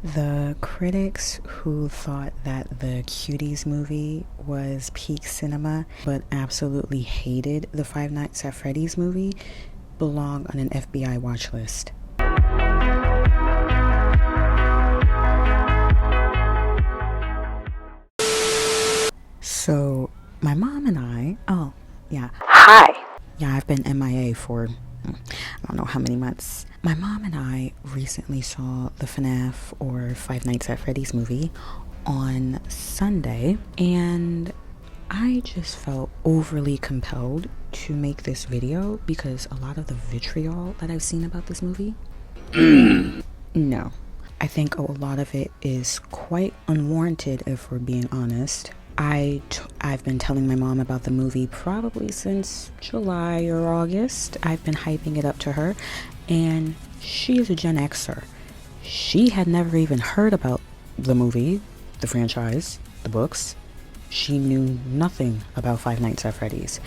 The critics who thought that the Cuties movie was peak cinema but absolutely hated the Five Nights at Freddy's movie belong on an FBI watch list. So my mom and I, I've been MIA for I don't know how many months. My mom and I recently saw the FNAF or Five Nights at Freddy's movie on Sunday, and I just felt overly compelled to make this video because a lot of the vitriol that I've seen about this movie, no. I think a lot of it is quite unwarranted if we're being honest. I've been telling my mom about the movie probably since July or August. I've been hyping it up to her, and she is a Gen Xer. She had never even heard about the movie, the franchise, the books. She knew nothing about Five Nights at Freddy's.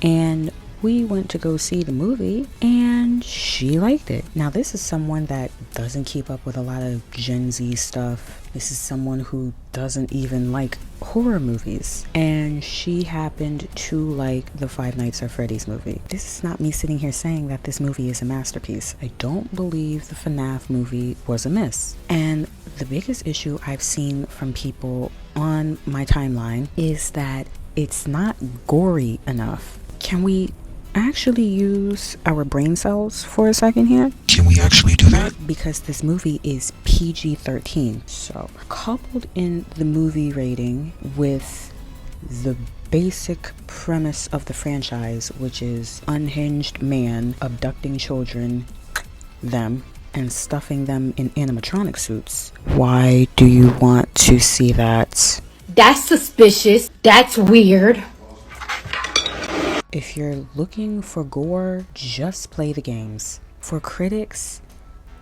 And we went to go see the movie, and she liked it. Now, this is someone that doesn't keep up with a lot of Gen Z stuff. This is someone who doesn't even like horror movies. And she happened to like the Five Nights at Freddy's movie. This is not me sitting here saying that this movie is a masterpiece. I don't believe the FNAF movie was a miss. And the biggest issue I've seen from people on my timeline is that it's not gory enough. Can we actually use our brain cells for a second here? Can we actually do that? Because this movie is PG-13. So, coupled in the movie rating with the basic premise of the franchise, which is unhinged man abducting children, and stuffing them in animatronic suits. Why do you want to see that? That's suspicious. That's weird. If you're looking for gore, just play the games. For critics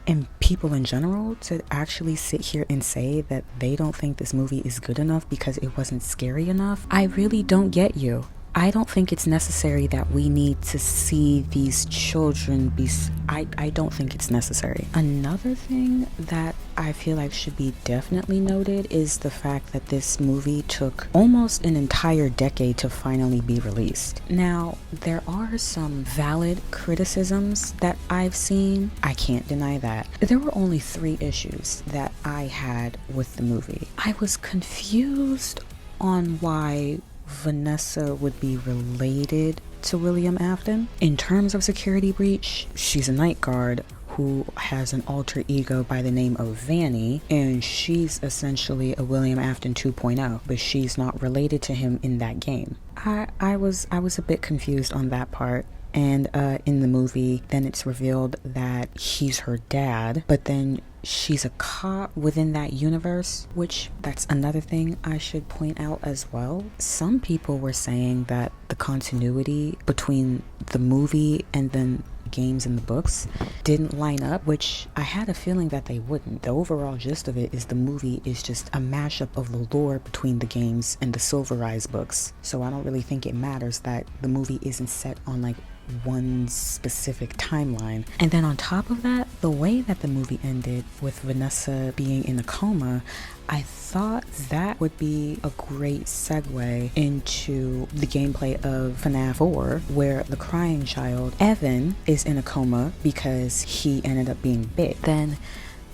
and people in general to actually sit here and say that they don't think this movie is good enough because it wasn't scary enough, I really don't get you. I don't think it's necessary that we need to see these children be... I don't think it's necessary. Another thing that I feel like should be definitely noted is the fact that this movie took almost an entire decade to finally be released. Now, there are some valid criticisms that I've seen. I can't deny that. There were only 3 issues that I had with the movie. I was confused on why Vanessa would be related to William Afton. In terms of security breach, she's a night guard who has an alter ego by the name of Vanny, and she's essentially a William Afton 2.0, but she's not related to him in that game. I was a bit confused on that part. And in the movie, then it's revealed that he's her dad, but then she's a cop within that universe, which that's another thing I should point out as well. Some people were saying that the continuity between the movie and then games and the books didn't line up, which I had a feeling that they wouldn't. The overall gist of it is the movie is just a mashup of the lore between the games and the Silver Rise books. So I don't really think it matters that the movie isn't set on like one specific timeline. And then on top of that, the way that the movie ended with Vanessa being in a coma, I thought that would be a great segue into the gameplay of FNAF 4, where the crying child, Evan, is in a coma because he ended up being bit. Then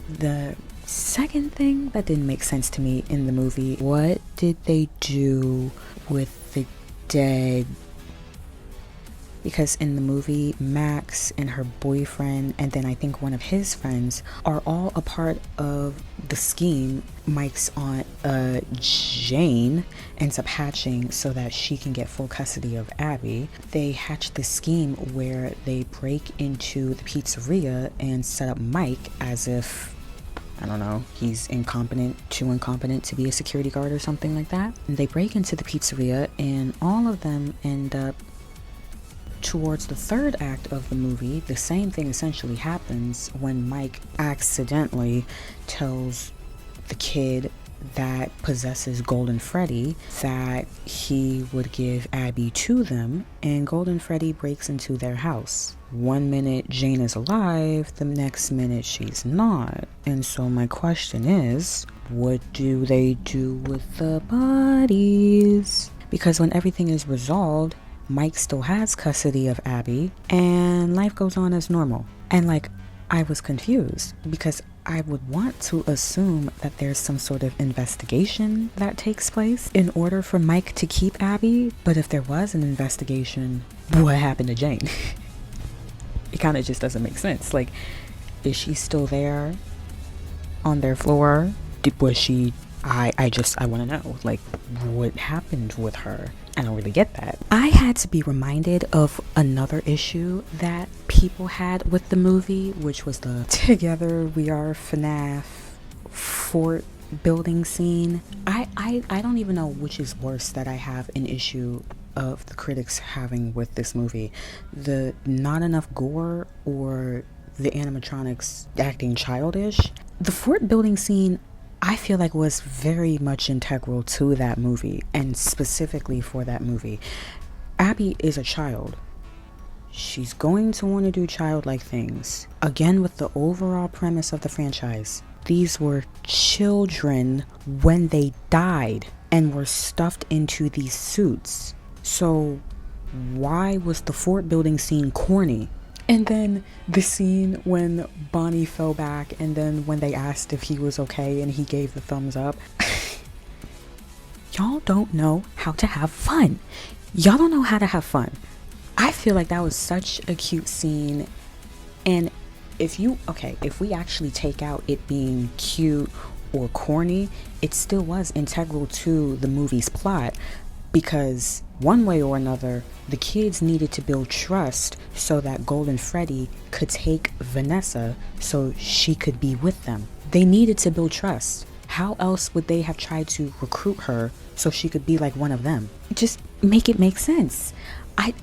the second thing that didn't make sense to me in the movie, what did they do with the dead? Because in the movie, Max and her boyfriend, and then I think one of his friends, are all a part of the scheme Mike's aunt, Jane, ends up hatching so that she can get full custody of Abby. They hatch this scheme where they break into the pizzeria and set up Mike as if, I don't know, he's too incompetent to be a security guard or something like that. And they break into the pizzeria, and all of them end up... Towards the third act of the movie, the same thing essentially happens when Mike accidentally tells the kid that possesses Golden Freddy, that he would give Abby to them, and Golden Freddy breaks into their house. One minute Jane is alive, the next minute she's not. And so my question is, what do they do with the bodies? Because when everything is resolved, Mike still has custody of Abby and life goes on as normal. And like, I was confused because I would want to assume that there's some sort of investigation that takes place in order for Mike to keep Abby. But if there was an investigation, what happened to Jane? It kind of just doesn't make sense. Like, is she still there on their floor? Was she? I want to know, like, what happened with her? I don't really get that. I had to be reminded of another issue that people had with the movie, which was the Together We Are FNAF fort building scene. I don't even know which is worse, that I have an issue of the critics having with this movie. The not enough gore or the animatronics acting childish. The fort building scene, I feel like, was very much integral to that movie, and specifically for that movie. Abby is a child. She's going to want to do childlike things. Again, with the overall premise of the franchise, these were children when they died and were stuffed into these suits. So why was the fort building scene corny? And then the scene when Bonnie fell back, and then when they asked if he was okay and he gave the thumbs up. Y'all don't know how to have fun. Y'all don't know how to have fun. I feel like that was such a cute scene. And if we actually take out it being cute or corny, it still was integral to the movie's plot. Because one way or another, the kids needed to build trust so that Golden Freddy could take Vanessa so she could be with them. They needed to build trust. How else would they have tried to recruit her so she could be like one of them? Just make it make sense. I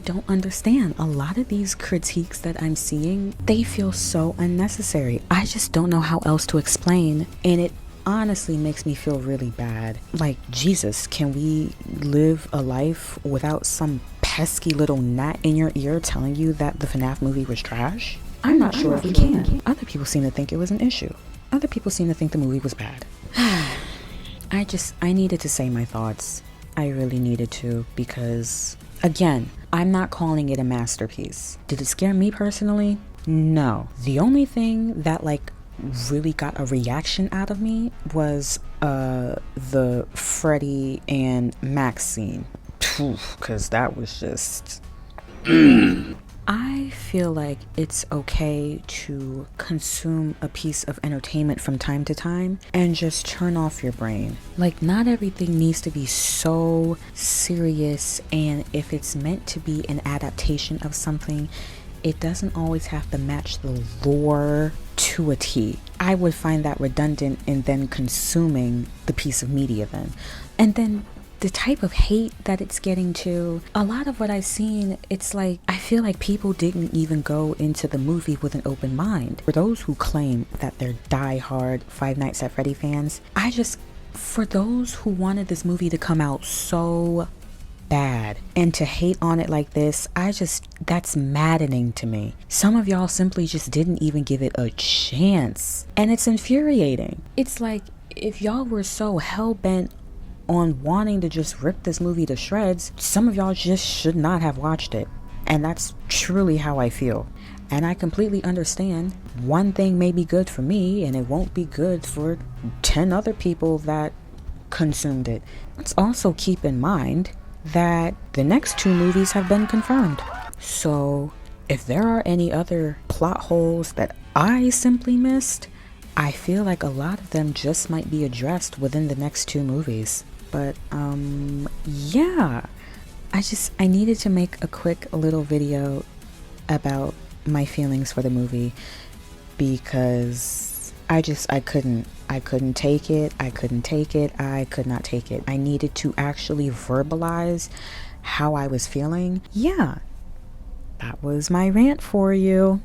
don't understand. A lot of these critiques that I'm seeing, they feel so unnecessary. I just don't know how else to explain, and it honestly makes me feel really bad. Like, Jesus, can we live a life without some pesky little gnat in your ear telling you that the FNAF movie was trash? I'm not sure if we can. Other people seem to think it was an issue. Other people seem to think the movie was bad. I needed to say my thoughts. I really needed to, because, again, I'm not calling it a masterpiece. Did it scare me personally? No. The only thing that, like, really got a reaction out of me was the Freddy and Max scene, because that was just I feel like it's okay to consume a piece of entertainment from time to time and just turn off your brain. Like, not everything needs to be so serious, and if it's meant to be an adaptation of something, it doesn't always have to match the lore to a T. I would find that redundant in then consuming the piece of media then. And then the type of hate that it's getting to, a lot of what I've seen, it's like, I feel like people didn't even go into the movie with an open mind. For those who claim that they're die-hard Five Nights at Freddy fans, for those who wanted this movie to come out so bad and to hate on it like this, that's maddening to me. Some of y'all simply just didn't even give it a chance, and it's infuriating. It's like, if y'all were so hell-bent on wanting to just rip this movie to shreds, some of y'all just should not have watched it. And that's truly how I feel. And I completely understand. One thing may be good for me, and it won't be good for 10 other people that consumed it. Let's also keep in mind that the next 2 movies have been confirmed. So if there are any other plot holes that I simply missed, I feel like a lot of them just might be addressed within the next 2 movies. But yeah, I needed to make a quick little video about my feelings for the movie, because I couldn't take it. I could not take it. I needed to actually verbalize how I was feeling. Yeah, that was my rant for you.